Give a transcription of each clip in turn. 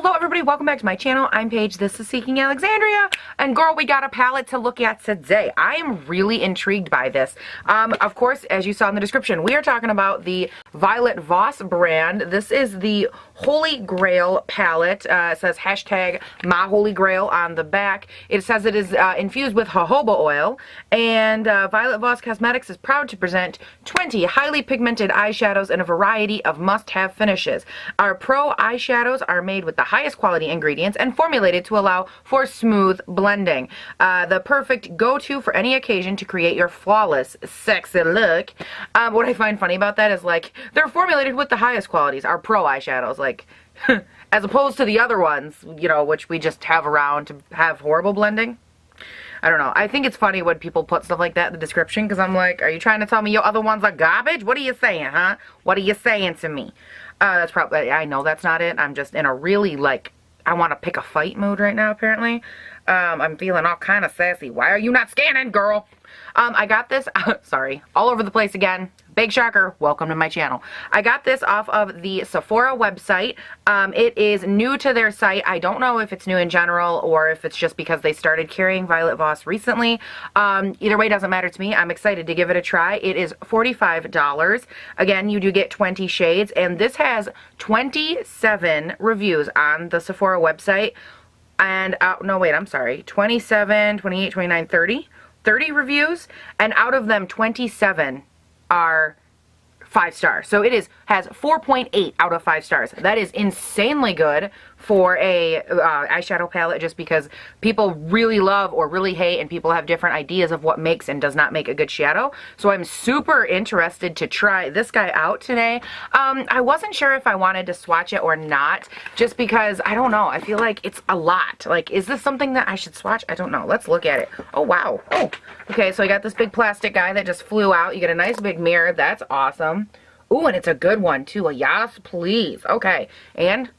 Hello everybody, welcome back to my channel. I'm Paige, this is Seeking Alexandria, and girl, we got a palette to look at today. I am really intrigued by this. Of course, as you saw in the description, we are talking about the Violet Voss brand. This is the Holy Grail palette. It says hashtag my Holy Grail on the back. It says it is infused with jojoba oil, and Violet Voss Cosmetics is proud to present 20 highly pigmented eyeshadows in a variety of must-have finishes. Our pro eyeshadows are made with the highest quality ingredients and formulated to allow for smooth blending. The perfect go-to for any occasion to create your flawless, sexy look. What I find funny about that is, like, they're formulated with the highest qualities, our pro eyeshadows, like, as opposed to the other ones, you know, which we just have around to have horrible blending. I don't know. I think it's funny when people put stuff like that in the description, because I'm like, are you trying to tell me your other ones are garbage? What are you saying, huh? What are you saying to me? That's probably, I know that's not it. I'm just in a really, like, I want to pick a fight mood right now, apparently. I'm feeling all kind of sassy. Why are you not scanning, girl? I got this, sorry, all over the place again. Big shocker, welcome to my channel. I got this off of the Sephora website. It is new to their site. I don't know if it's new in general or if it's just because they started carrying Violet Voss recently. Either way, doesn't matter to me. I'm excited to give it a try. It is $45. Again, you do get 20 shades, and this has 27 reviews on the Sephora website. And, no wait, I'm sorry, 27, 28, 29, 30 reviews, and out of them 27 are 5 stars. So it has 4.8 out of 5 stars. That is insanely good for a eyeshadow palette, just because people really love or really hate, and people have different ideas of what makes and does not make a good shadow. So I'm super interested to try this guy out today. I wasn't sure if I wanted to swatch it or not, just because, I don't know, I feel like it's a lot. Like, is this something that I should swatch? I don't know. Let's look at it. Oh, wow. Oh, okay, so I got this big plastic guy that just flew out. You get a nice big mirror. That's awesome. Ooh, and it's a good one, too. Yes, please. Okay, and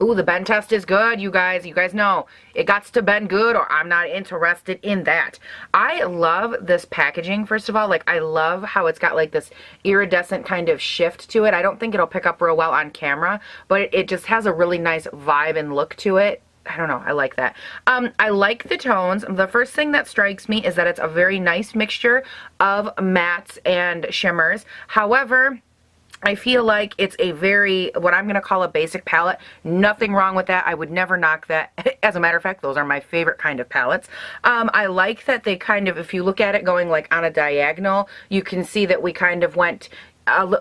ooh, the bend test is good, you guys. You guys know it got to bend good, or I'm not interested in that. I love this packaging, first of all. Like, I love how it's got like this iridescent kind of shift to it. I don't think it'll pick up real well on camera, but it just has a really nice vibe and look to it. I don't know, I like that. I like the tones. The first thing that strikes me is that it's a very nice mixture of mattes and shimmers. However, I feel like it's a very, what I'm going to call a basic palette. Nothing wrong with that. I would never knock that. As a matter of fact, those are my favorite kind of palettes. I like that they kind of, if you look at it going like on a diagonal, you can see that we kind of went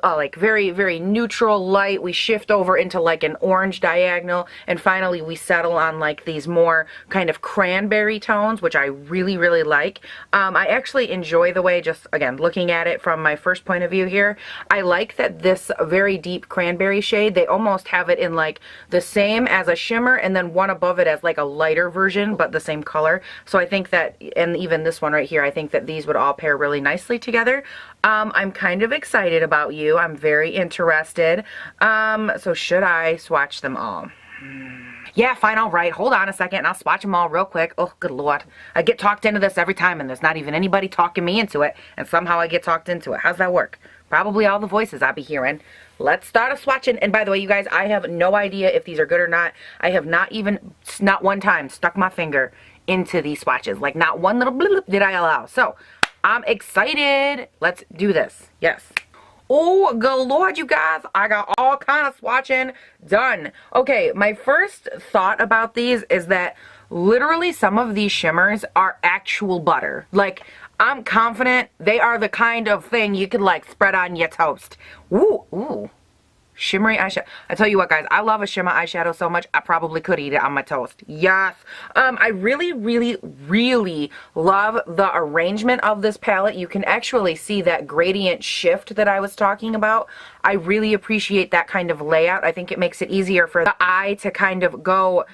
like very, very neutral light. We shift over into like an orange diagonal, and finally we settle on like these more kind of cranberry tones, which I really, really like. I actually enjoy the way, just again looking at it from my first point of view here, I like that this very deep cranberry shade, they almost have it in like the same as a shimmer, and then one above it as like a lighter version but the same color. So I think that, and even this one right here, I think that these would all pair really nicely together. I'm kind of excited about you. I'm very interested. So should I swatch them all? Yeah, fine, all right. Hold on a second, and I'll swatch them all real quick. Oh, good Lord. I get talked into this every time, and there's not even anybody talking me into it, and somehow I get talked into it. How's that work? Probably all the voices I'll be hearing. Let's start a swatching. And by the way, you guys, I have no idea if these are good or not. I have not one time stuck my finger into these swatches. Like, not one little blip did I allow. So, I'm excited. Let's do this. Yes. Oh, good Lord, you guys. I got all kind of swatching done. Okay, my first thought about these is that literally some of these shimmers are actual butter. Like, I'm confident they are the kind of thing you could like spread on your toast. Ooh, ooh. Shimmery eyeshadow. I tell you what, guys, I love a shimmer eyeshadow so much, I probably could eat it on my toast. Yes. I really, really, really love the arrangement of this palette. You can actually see that gradient shift that I was talking about. I really appreciate that kind of layout. I think it makes it easier for the eye to kind of go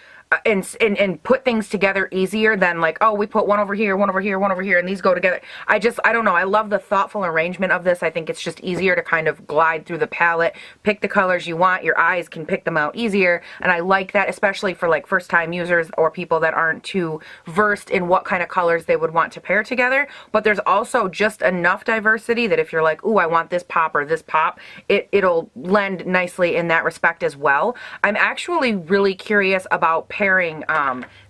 and put things together easier than like, oh, we put one over here, one over here, one over here, and these go together. I don't know. I love the thoughtful arrangement of this. I think it's just easier to kind of glide through the palette, pick the colors you want. Your eyes can pick them out easier, and I like that, especially for like first-time users or people that aren't too versed in what kind of colors they would want to pair together. But there's also just enough diversity that if you're like, ooh, I want this pop or this pop, it'll lend nicely in that respect as well. I'm actually really curious about pairing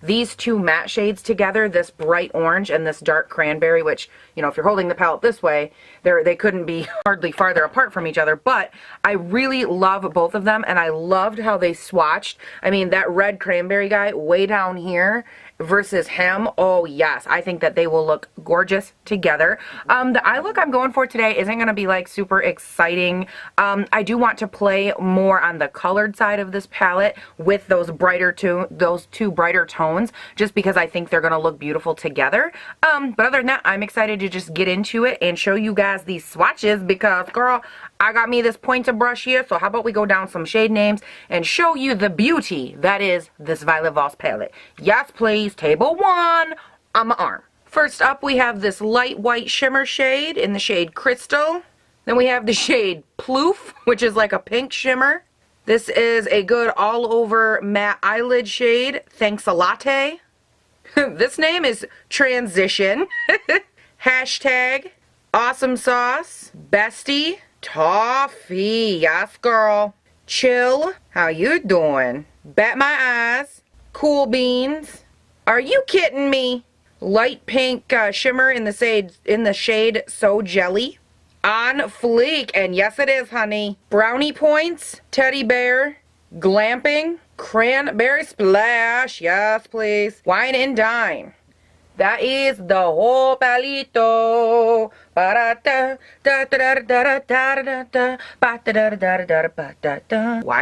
these two matte shades together, this bright orange and this dark cranberry, which, you know, if you're holding the palette this way, they couldn't be hardly farther apart from each other, but I really love both of them, and I loved how they swatched. I mean, that red cranberry guy way down here versus him, oh yes, I think that they will look gorgeous together. The eye look I'm going for today isn't going to be like super exciting. I do want to play more on the colored side of this palette with those two brighter tones, just because I think they're going to look beautiful together. But other than that, I'm excited to just get into it and show you guys these swatches, because girl, I got me this pointer brush here, so how about we go down some shade names and show you the beauty that is this Violet Voss palette. Yes, please. Table 1 on my arm. First up, we have this light white shimmer shade in the shade Crystal. Then we have the shade Ploof, which is like a pink shimmer. This is a good all over matte eyelid shade, Thanks a Latte. This name is Transition. Hashtag Awesome Sauce. Bestie. Toffee. Yes, girl. Chill. How you doing? Bat My Eyes. Cool Beans. Are you kidding me? Light pink shimmer in the shade So Jelly. On Fleek, and yes it is, honey. Brownie Points, Teddy Bear, Glamping, Cranberry Splash, yes please. Wine and Dine. That is the whole palito. Why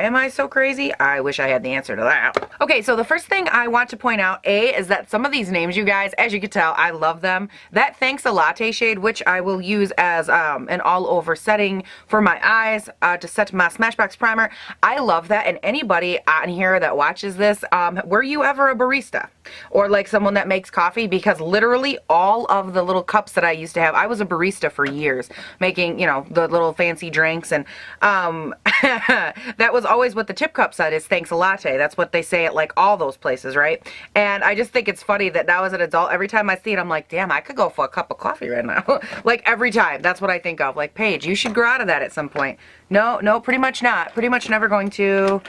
am I so crazy? I wish I had the answer to that. Okay, so the first thing I want to point out, is that some of these names, you guys, as you can tell, I love them. That Thanks a Latte shade, which I will use as an all-over setting for my eyes to set my Smashbox primer, I love that. And anybody on here that watches this, were you ever a barista? Or like someone that makes coffee? Because literally all of the little cups that I used to have, I was a barista for years, making, you know, the little fancy drinks, and that was always what the tip cup said, is Thanks a Latte. That's what they say at like all those places, right? And I just think it's funny that now as an adult, every time I see it, I'm like, damn, I could go for a cup of coffee right now. Like every time, that's what I think of. Like, Paige, you should grow out of that at some point. No, pretty much not. Pretty much never going to.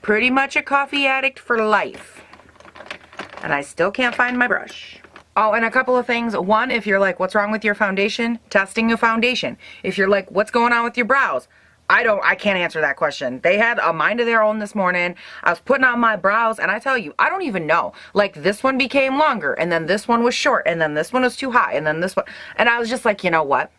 Pretty much a coffee addict for life. And I still can't find my brush. Oh, and a couple of things. One, if you're like, what's wrong with your foundation? Testing your foundation. If you're like, what's going on with your brows? I can't answer that question. They had a mind of their own this morning. I was putting on my brows, and I tell you, I don't even know. Like, this one became longer, and then this one was short, and then this one was too high, and then this one. And I was just like, you know what?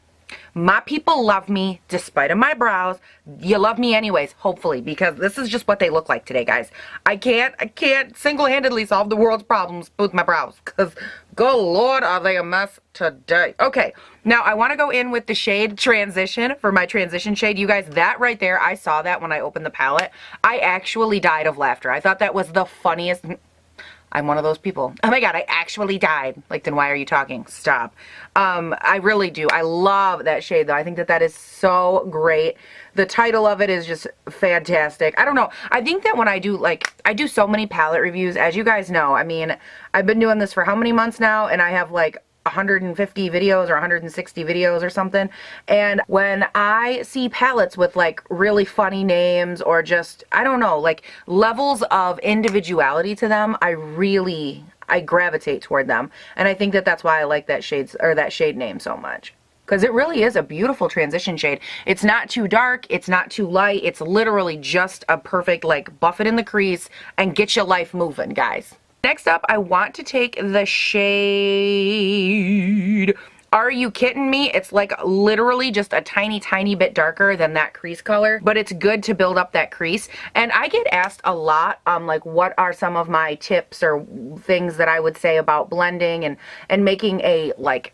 My people love me despite of my brows. You love me anyways, hopefully, because this is just what they look like today, guys. I can't single-handedly solve the world's problems with my brows, because good Lord, are they a mess today. Okay, now I want to go in with the shade Transition for my transition shade. You guys, that right there, I saw that when I opened the palette. I actually died of laughter. I thought that was the funniest. I'm one of those people. Oh my god, I actually died. Like, then why are you talking? Stop. I really do. I love that shade, though. I think that that is so great. The title of it is just fantastic. I don't know. I think that when I do, like, I do so many palette reviews, as you guys know. I mean, I've been doing this for how many months now? And I have, like, 150 videos or 160 videos or something, and when I see palettes with like really funny names or just, I don't know, like levels of individuality to them, I gravitate toward them, and I think that that's why I like that shade name so much. Because it really is a beautiful transition shade. It's not too dark, it's not too light, it's literally just a perfect, like, buff it in the crease and get your life moving, guys. Next up, I want to take the shade Are You Kidding Me? It's like literally just a tiny, tiny bit darker than that crease color, but it's good to build up that crease. And I get asked a lot, like, what are some of my tips or things that I would say about blending and making a, like,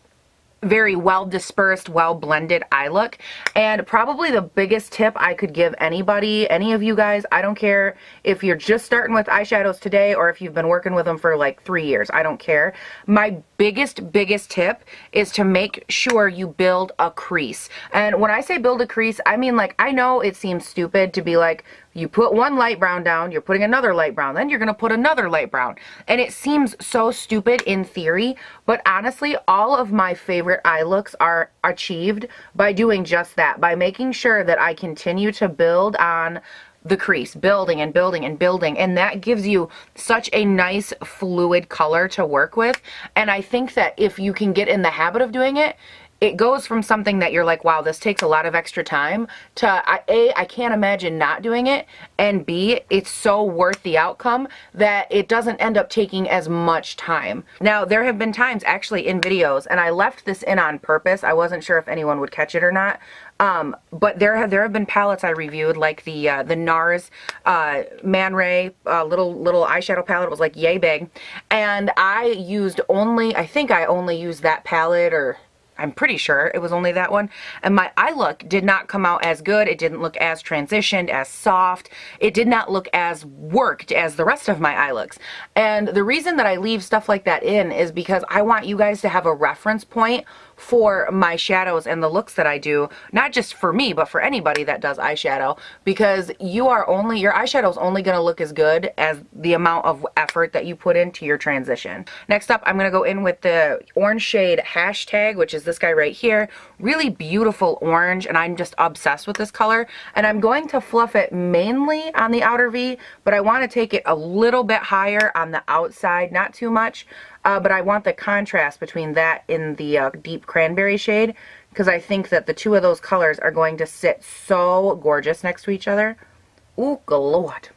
very well dispersed, well blended eye look. And probably the biggest tip I could give anybody, any of you guys, I don't care if you're just starting with eyeshadows today or if you've been working with them for like 3 years, I don't care. My biggest tip is to make sure you build a crease. And when I say build a crease, I mean, like, I know it seems stupid to be like, you put one light brown down, you're putting another light brown, then you're going to put another light brown. And it seems so stupid in theory, but honestly, all of my favorite eye looks are achieved by doing just that, by making sure that I continue to build on the crease, building and building and building, and that gives you such a nice fluid color to work with. And I think that if you can get in the habit of doing it, it goes from something that you're like, wow, this takes a lot of extra time, to A, I can't imagine not doing it, and B, it's so worth the outcome that it doesn't end up taking as much time. Now, there have been times actually in videos, and I left this in on purpose, I wasn't sure if anyone would catch it or not, but there have been palettes I reviewed, like the NARS Man Ray little eyeshadow palette. It was like yay big, and I think I only used that palette, or I'm pretty sure it was only that one, and my eye look did not come out as good. It didn't look as transitioned, as soft. It did not look as worked as the rest of my eye looks. And the reason that I leave stuff like that in is because I want you guys to have a reference point for my shadows and the looks that I do, not just for me, but for anybody that does eyeshadow, because your eyeshadow is only going to look as good as the amount of effort that you put into your transition. Next up, I'm going to go in with the orange shade Hashtag, which is this guy right here. Really beautiful orange, and I'm just obsessed with this color. And I'm going to fluff it mainly on the outer V, but I want to take it a little bit higher on the outside, not too much. But I want the contrast between that and the deep cranberry shade, because I think that the two of those colors are going to sit so gorgeous next to each other. Ooh, Lord.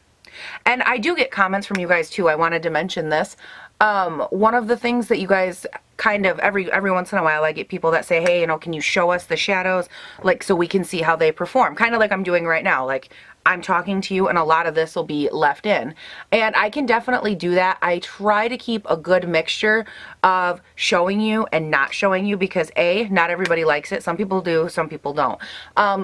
And I do get comments from you guys too. I wanted to mention this. One of the things that you guys kind of every once in a while, I get people that say, hey, you know, can you show us the shadows, like, so we can see how they perform, kind of like I'm doing right now. Like, I'm talking to you and a lot of this will be left in, and I can definitely do that. I try to keep a good mixture of showing you and not showing you, because A, not everybody likes it. Some people do, some people don't.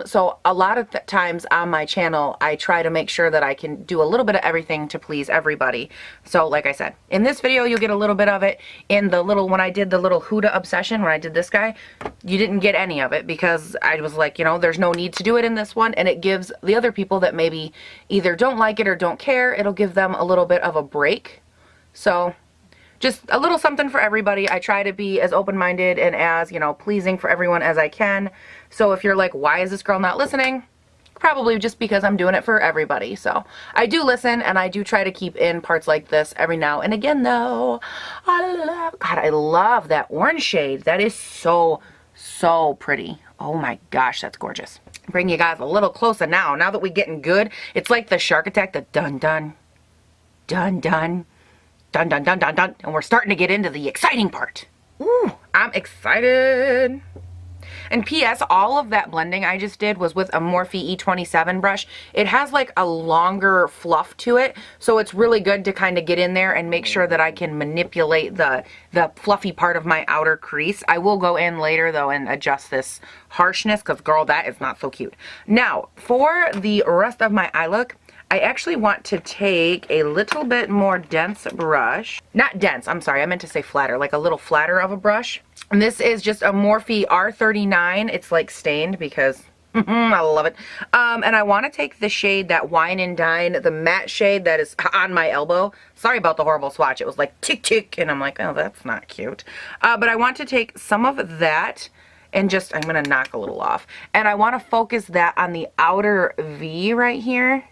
So a lot of times on my channel, I try to make sure that I can do a little bit of everything to please everybody. So like I said, in this video, you'll get a little bit of it. In the little, when I did the little Huda Obsession, when I did this guy, you didn't get any of it, because I was like, you know, there's no need to do it in this one, and it gives the other people that maybe either don't like it or don't care, it'll give them a little bit of a break. So just a little something for everybody. I try to be as open-minded and as, you know, pleasing for everyone as I can. So if you're like, why is this girl not listening? Probably just because I'm doing it for everybody. So I do listen, and I do try to keep in parts like this every now and again, though. I love that orange shade. That is so pretty. Oh my gosh, that's gorgeous. Bring you guys a little closer now that we're getting good. It's like the shark attack, the dun dun dun dun dun dun dun dun dun, and we're starting to get into the exciting part. Ooh, I'm excited. And P.S., all of that blending I just did was with a Morphe E27 brush. It has like a longer fluff to it, so it's really good to kind of get in there and make sure that I can manipulate the fluffy part of my outer crease. I will go in later though and adjust this harshness, because girl, that is not so cute. Now, for the rest of my eye look, I actually want to take a little bit more dense brush. Not dense, I'm sorry, I meant to say flatter, like a little flatter of a brush. And this is just a Morphe R39. It's like stained because I love it. And I want to take the shade, that Wine and Dine, the matte shade that is on my elbow. Sorry about the horrible swatch. It was like tick tick, and I'm like, oh, that's not cute. But I want to take some of that and just, I'm going to knock a little off. And I want to focus that on the outer V right here.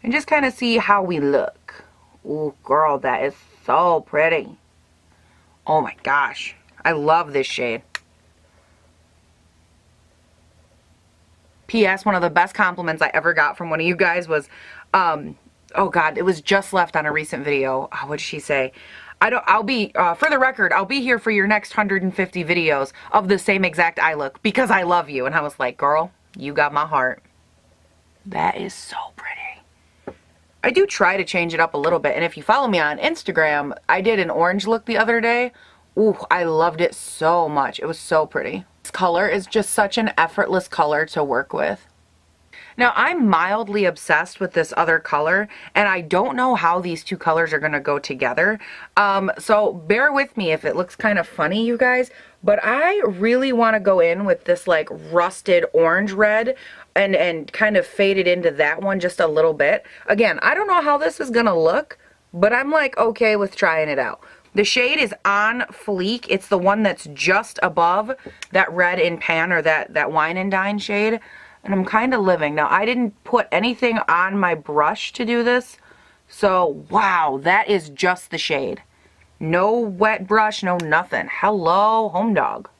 And just kind of see how we look. Ooh, girl, that is so pretty. Oh my gosh. I love this shade. P.S. One of the best compliments I ever got from one of you guys was, oh God, it was just left on a recent video. Oh, what did she say? I'll be, for the record, I'll be here for your next 150 videos of the same exact eye look because I love you. And I was like, girl, you got my heart. That is so pretty. I do try to change it up a little bit, and if you follow me on Instagram, I did an orange look the other day. Ooh, I loved it so much. It was so pretty. This color is just such an effortless color to work with. Now, I'm mildly obsessed with this other color, and I don't know how these two colors are going to go together. So bear with me if it looks kind of funny, you guys, but I really want to go in with this like rusted orange red and kind of fade it into that one just a little bit. Again, I don't know how this is going to look, but I'm like okay with trying it out. The shade is On Fleek. It's the one that's just above that red in pan, or that Wine and Dine shade. And I'm kind of living. Now, I didn't put anything on my brush to do this. So, wow, that is just the shade. No wet brush, no nothing. Hello, home dog.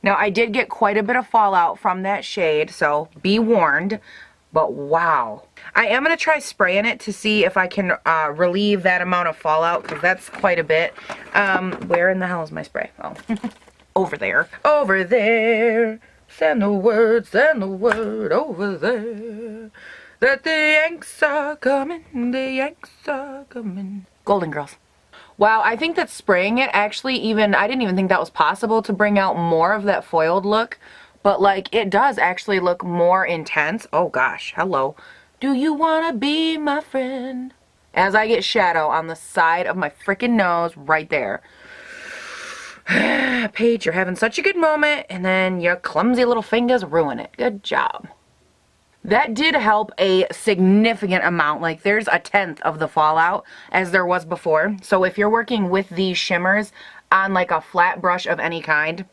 Now, I did get quite a bit of fallout from that shade, so be warned. But wow. I am going to try spraying it to see if I can relieve that amount of fallout, because that's quite a bit. Where in the hell is my spray? Oh, over there. Over there. Send the word over there. That the Yanks are coming, the Yanks are coming. Golden Girls. Wow, I think that spraying it actually I didn't even think that was possible to bring out more of that foiled look. But like, it does actually look more intense. Oh gosh, hello. Do you wanna be my friend? As I get shadow on the side of my freaking nose right there. Paige, you're having such a good moment, and then your clumsy little fingers ruin it. Good job. That did help a significant amount. Like, there's 1/10 of the fallout as there was before. So if you're working with these shimmers on like a flat brush of any kind,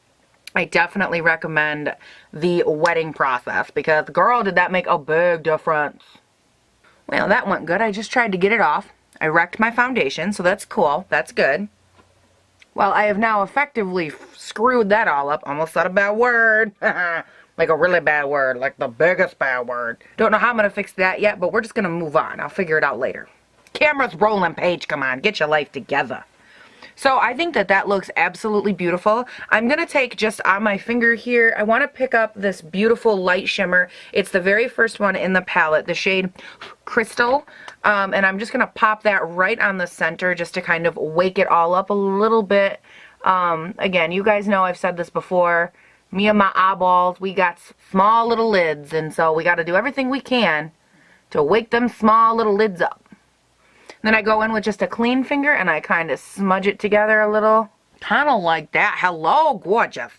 I definitely recommend the wetting process, because girl, did that make a big difference. Well, that went good. I just tried to get it off. I wrecked my foundation, so that's cool. That's good. Well, I have now effectively screwed that all up. Almost said a bad word. Like a really bad word, like the biggest bad word. Don't know how I'm going to fix that yet, but we're just going to move on. I'll figure it out later. Camera's rolling, Paige. Come on, get your life together. So I think that that looks absolutely beautiful. I'm going to take just on my finger here, I want to pick up this beautiful light shimmer. It's the very first one in the palette, the shade Crystal. And I'm just going to pop that right on the center just to kind of wake it all up a little bit. Again, you guys know I've said this before. Me and my eyeballs, we got small little lids. And so we got to do everything we can to wake them small little lids up. Then I go in with just a clean finger and I kind of smudge it together a little. Kind of like that. Hello, gorgeous.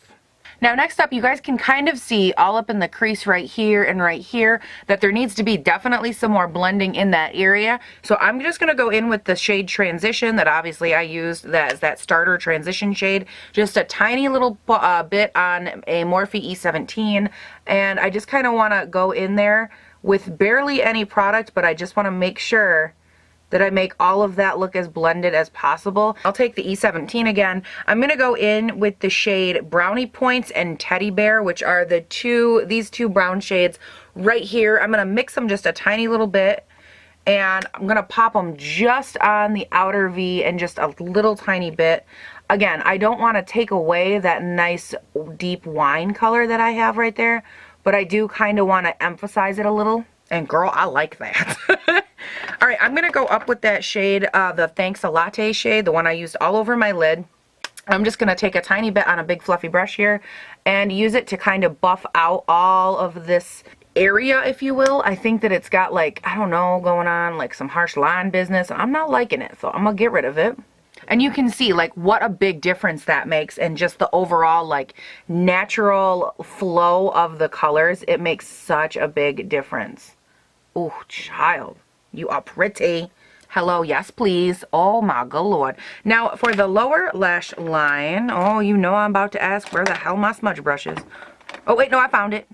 Now next up, you guys can kind of see all up in the crease right here and right here that there needs to be definitely some more blending in that area. So I'm just going to go in with the shade Transition that obviously I used as that starter transition shade. Just a tiny little bit on a Morphe E17. And I just kind of want to go in there with barely any product, but I just want to make sure that I make all of that look as blended as possible. I'll take the E17 again. I'm going to go in with the shade Brownie Points and Teddy Bear, which are these two brown shades right here. I'm going to mix them just a tiny little bit, and I'm going to pop them just on the outer V and just a little tiny bit. Again, I don't want to take away that nice deep wine color that I have right there, but I do kind of want to emphasize it a little. And girl, I like that. All right, I'm going to go up with that shade, the Thanks a Latte shade, the one I used all over my lid. I'm just going to take a tiny bit on a big fluffy brush here and use it to kind of buff out all of this area, if you will. I think that it's got like, I don't know, going on like some harsh line business. I'm not liking it, so I'm going to get rid of it. And you can see like what a big difference that makes, and just the overall like natural flow of the colors. It makes such a big difference. Oh, child, you are pretty. Hello, yes, please. Oh, my good Lord. Now, for the lower lash line, oh, you know I'm about to ask where the hell my smudge brush is. Oh, wait, no, I found it.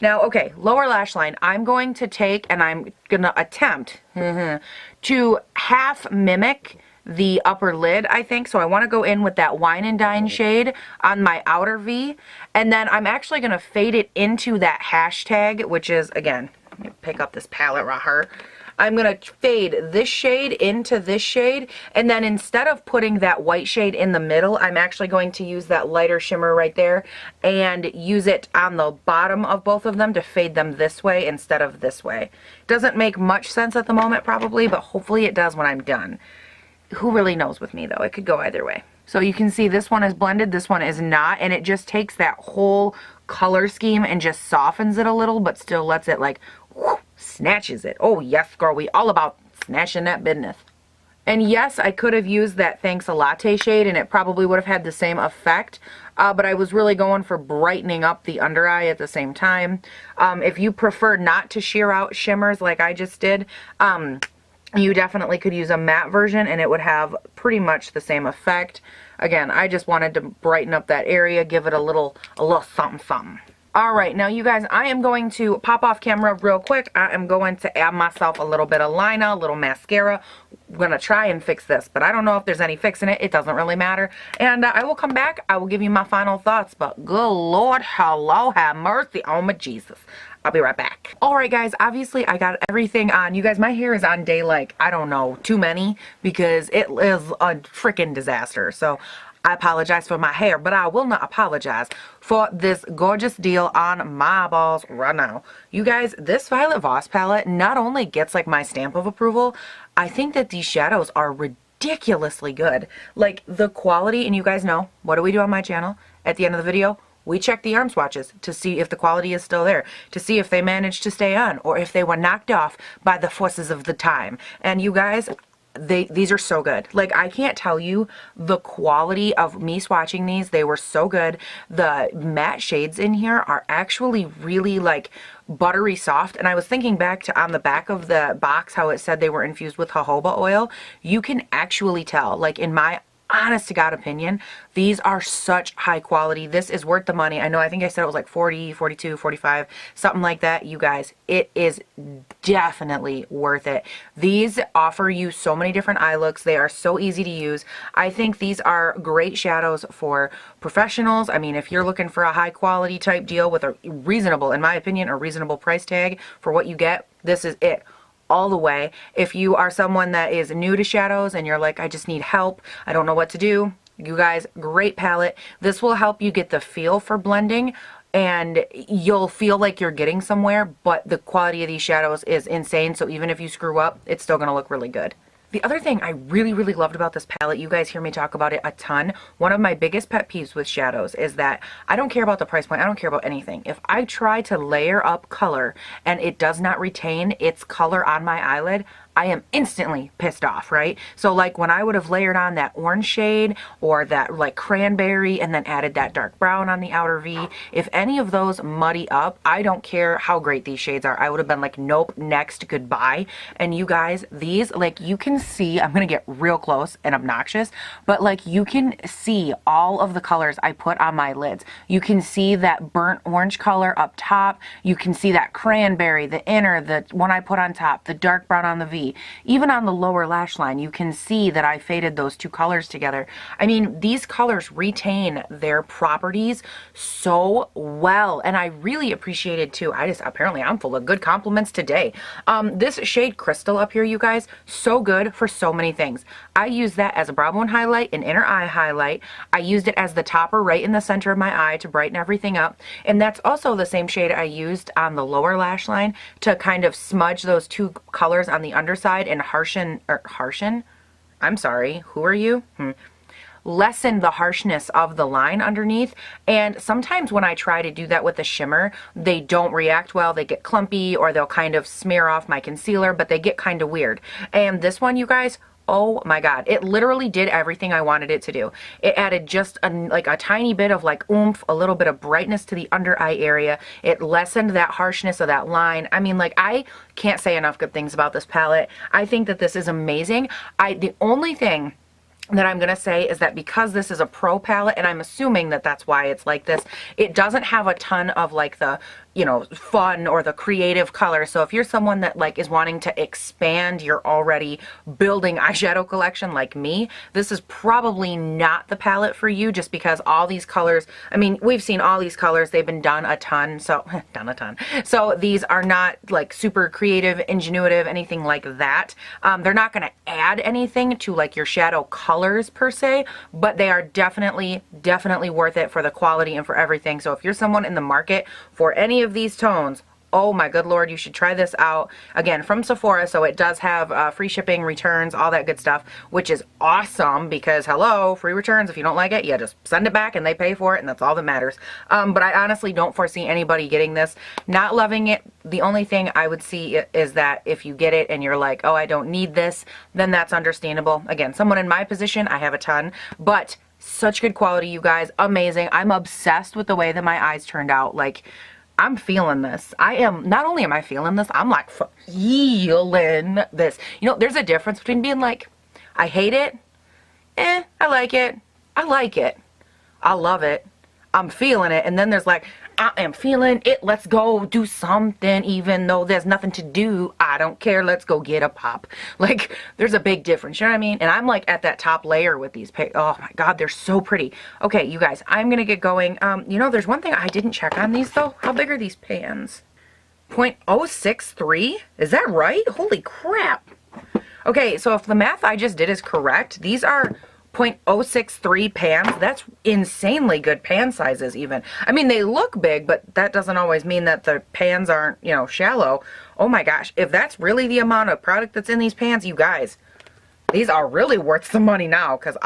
Now, okay, lower lash line. I'm going to take, and I'm going to attempt to half mimic the upper lid, I think. So I want to go in with that Wine and Dine shade on my outer V. And then I'm actually going to fade it into that hashtag, which is, again, let me pick up this palette right here. I'm going to fade this shade into this shade, and then instead of putting that white shade in the middle, I'm actually going to use that lighter shimmer right there and use it on the bottom of both of them to fade them this way instead of this way. Doesn't make much sense at the moment probably, but hopefully it does when I'm done. Who really knows with me though? It could go either way. So you can see this one is blended, this one is not, and it just takes that whole color scheme and just softens it a little, but still lets it like, whoosh, snatches it. Oh yes, girl, we all about snatching that business. And yes, I could have used that Thanks a Latte shade and it probably would have had the same effect, but I was really going for brightening up the under eye at the same time. If you prefer not to sheer out shimmers like I just did, you definitely could use a matte version and it would have pretty much the same effect. Again, I just wanted to brighten up that area, give it a little something something. Alright, now you guys, I am going to pop off camera real quick. I am going to add myself a little bit of liner, a little mascara. I'm going to try and fix this, but I don't know if there's any fixing it. It doesn't really matter. And I will come back. I will give you my final thoughts, but good Lord, hello, have mercy on my Jesus. I'll be right back. Alright guys, obviously I got everything on. You guys, my hair is on day like, I don't know, too many, because it is a freaking disaster. So I apologize for my hair, but I will not apologize for this gorgeous deal on my balls right now. You guys, this Violet Voss palette not only gets like my stamp of approval, I think that these shadows are ridiculously good. Like the quality, and you guys know, what do we do on my channel? At the end of the video, we check the arm swatches to see if the quality is still there, to see if they managed to stay on, or if they were knocked off by the forces of the time. And you guys, these are so good. Like, I can't tell you the quality of me swatching these. They were so good. The matte shades in here are actually really like buttery soft, and I was thinking back to on the back of the box how it said they were infused with jojoba oil. You can actually tell, like in my honest to God opinion, these are such high quality. This is worth the money. I know, I think I said it was like 40, 42, 45, something like that. You guys, it is definitely worth it. These offer you so many different eye looks. They are so easy to use. I think these are great shadows for professionals. I mean, if you're looking for a high quality type deal with a reasonable, in my opinion, a reasonable price tag for what you get, this is it. All the way. If you are someone that is new to shadows and you're like, I just need help, I don't know what to do, you guys, great palette. This will help you get the feel for blending and you'll feel like you're getting somewhere, but the quality of these shadows is insane, so even if you screw up, it's still going to look really good. The other thing I really, really loved about this palette, you guys hear me talk about it a ton, one of my biggest pet peeves with shadows is that I don't care about the price point, I don't care about anything. If I try to layer up color and it does not retain its color on my eyelid, I am instantly pissed off, right? So like when I would have layered on that orange shade or that like cranberry and then added that dark brown on the outer V, if any of those muddy up, I don't care how great these shades are. I would have been like, nope, next, goodbye. And you guys, these, like you can see, I'm gonna get real close and obnoxious, but like you can see all of the colors I put on my lids. You can see that burnt orange color up top. You can see that cranberry, the inner, the one I put on top, the dark brown on the V. Even on the lower lash line, you can see that I faded those two colors together. I mean, these colors retain their properties so well, and I really appreciated too. Apparently I'm full of good compliments today. This shade Crystal up here, you guys, so good for so many things. I use that as a brow bone highlight, an inner eye highlight. I used it as the topper right in the center of my eye to brighten everything up, and that's also the same shade I used on the lower lash line to kind of smudge those two colors on the underside and harshen, I'm sorry, who are you? Lessen the harshness of the line underneath. And sometimes when I try to do that with a shimmer, they don't react well. They get clumpy or they'll kind of smear off my concealer, but they get kind of weird. And this one, you guys, oh my God, it literally did everything I wanted it to do. It added just like a tiny bit of like oomph, a little bit of brightness to the under eye area. It lessened that harshness of that line. I mean, like, I can't say enough good things about this palette. I think that this is amazing. The only thing that I'm gonna say is that because this is a pro palette, and I'm assuming that that's why it's like this, it doesn't have a ton of like the, you know, fun or the creative color. So if you're someone that like is wanting to expand your already building eyeshadow collection like me, this is probably not the palette for you, just because all these colors, I mean, we've seen all these colors, they've been done a ton, so done a ton. So these are not like super creative, ingenuitive, anything like that. They're not going to add anything to like your shadow colors per se, but they are definitely worth it for the quality and for everything. So if you're someone in the market for any of these tones, oh my good lord, you should try this out. Again, from Sephora, so it does have free shipping, returns, all that good stuff, which is awesome because, hello, free returns. If you don't like it, yeah, just send it back and they pay for it, and that's all that matters. But I honestly don't foresee anybody getting this not loving it. The only thing I would see is that if you get it and you're like, oh, I don't need this, then that's understandable. Again, someone in my position, I have a ton, but such good quality, you guys. Amazing. I'm obsessed with the way that my eyes turned out. Like, I'm feeling this. Not only am I feeling this, I'm like feeling this. You know, there's a difference between being like, I hate it, I like it, I like it, I love it, I'm feeling it, and then there's like, I am feeling it, let's go do something even though there's nothing to do, I don't care, let's go get a pop. Like, there's a big difference, you know what I mean? And I'm like at that top layer with these, oh my god, they're so pretty. Okay, you guys, I'm gonna get going. You know, there's one thing I didn't check on these though. How big are these pans? 0.063? Is that right? Holy crap. Okay, so if the math I just did is correct, these are 0.063 pans. That's insanely good pan sizes even. I mean, they look big, but that doesn't always mean that the pans aren't, you know, shallow. Oh my gosh, if that's really the amount of product that's in these pans, you guys, these are really worth the money now, because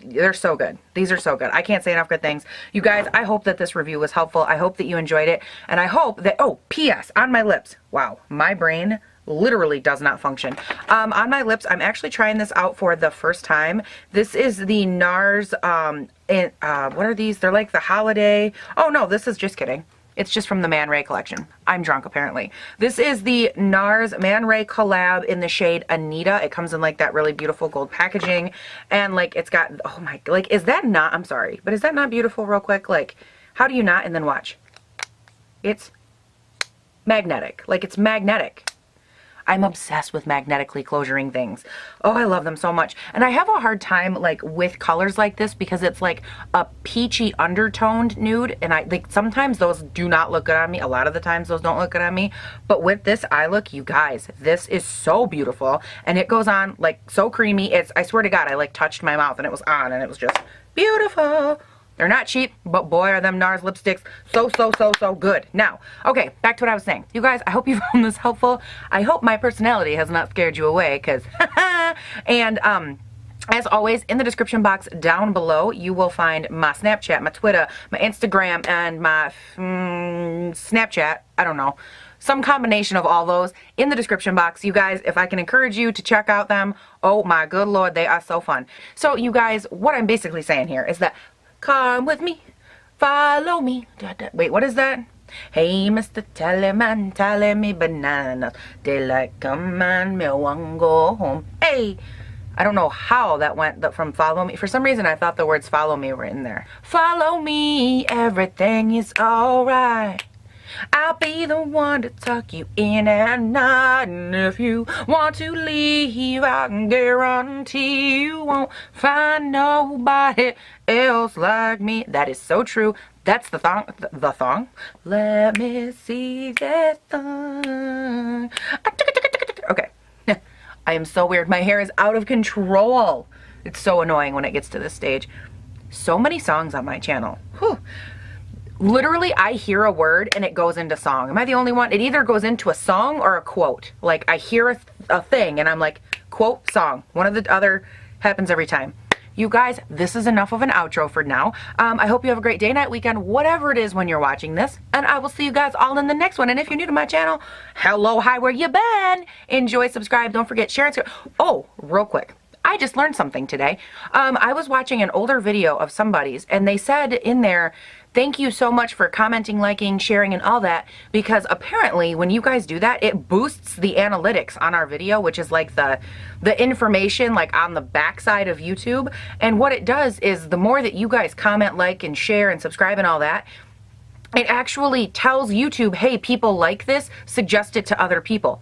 they're so good. These are so good. I can't say enough good things. You guys, I hope that this review was helpful. I hope that you enjoyed it. And I hope that, oh, P.S. on my lips. Wow, my brain literally does not function. On my lips, I'm actually trying this out for the first time. This is the NARS, what are these? They're like the holiday. Oh no, this is just kidding. It's just from the Man Ray collection. I'm drunk apparently. This is the NARS Man Ray collab in the shade Anita. It comes in like that really beautiful gold packaging, and like it's got, oh my, like is that not, I'm sorry, but is that not beautiful real quick? Like, how do you not? And then watch. It's magnetic. Like, it's magnetic. I'm obsessed with magnetically closuring things. Oh, I love them so much. And I have a hard time like with colors like this because it's like a peachy undertoned nude, and I like sometimes those do not look good on me. A lot of the times those don't look good on me. But with this eye look, you guys, this is so beautiful, and it goes on like so creamy. It's, I swear to God, I like touched my mouth and it was on, and it was just beautiful. They're not cheap, but boy are them NARS lipsticks so good. Now, okay, back to what I was saying. You guys, I hope you found this helpful. I hope my personality has not scared you away, because and as always, in the description box down below, you will find my Snapchat, my Twitter, my Instagram, and my Snapchat. I don't know. Some combination of all those in the description box. You guys, if I can encourage you to check out them, oh my good lord, they are so fun. So you guys, what I'm basically saying here is that come with me, follow me. Wait, what is that? Hey, Mr. Tallyman, tally me bananas. Daylight come on, me want go home. Hey! I don't know how that went from follow me. For some reason, I thought the words follow me were in there. Follow me, everything is alright. I'll be the one to tuck you in at night, and if you want to leave, I can guarantee you won't find nobody else like me. That is so true. That's the thong. The thong? Let me see that thong. Okay. I am so weird. My hair is out of control. It's so annoying when it gets to this stage. So many songs on my channel. Whew. Literally, I hear a word and it goes into song. Am I the only one? It either goes into a song or a quote. Like, I hear a thing and I'm like, quote, song. One or the other happens every time. You guys, this is enough of an outro for now. I hope you have a great day, night, weekend, whatever it is when you're watching this. And I will see you guys all in the next one. And if you're new to my channel, hello, hi, where you been? Enjoy, subscribe, don't forget, share, and subscribe. Oh, real quick. I just learned something today. I was watching an older video of somebody's, and they said in there, thank you so much for commenting, liking, sharing, and all that, because apparently when you guys do that, it boosts the analytics on our video, which is like the information like on the backside of YouTube. And what it does is the more that you guys comment, like, and share, and subscribe, and all that, it actually tells YouTube, hey, people like this, suggest it to other people.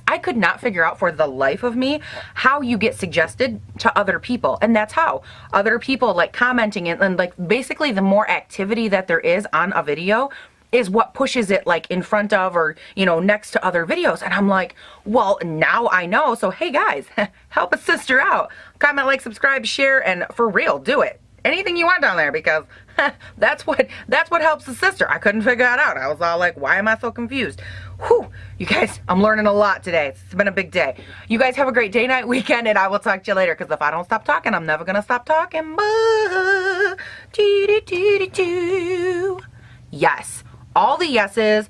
I could not figure out for the life of me how you get suggested to other people. And that's how other people like commenting it, and like basically the more activity that there is on a video is what pushes it like in front of, or, you know, next to other videos. And I'm like, well, now I know. So, hey guys, help a sister out. Comment, like, subscribe, share, and for real, do it. Anything you want down there, because that's what helps a sister. I couldn't figure that out. I was all like, why am I so confused? Whew, you guys, I'm learning a lot today. It's been a big day. You guys have a great day, night, weekend, and I will talk to you later, because if I don't stop talking, I'm never gonna stop talking. Yes, all the yeses,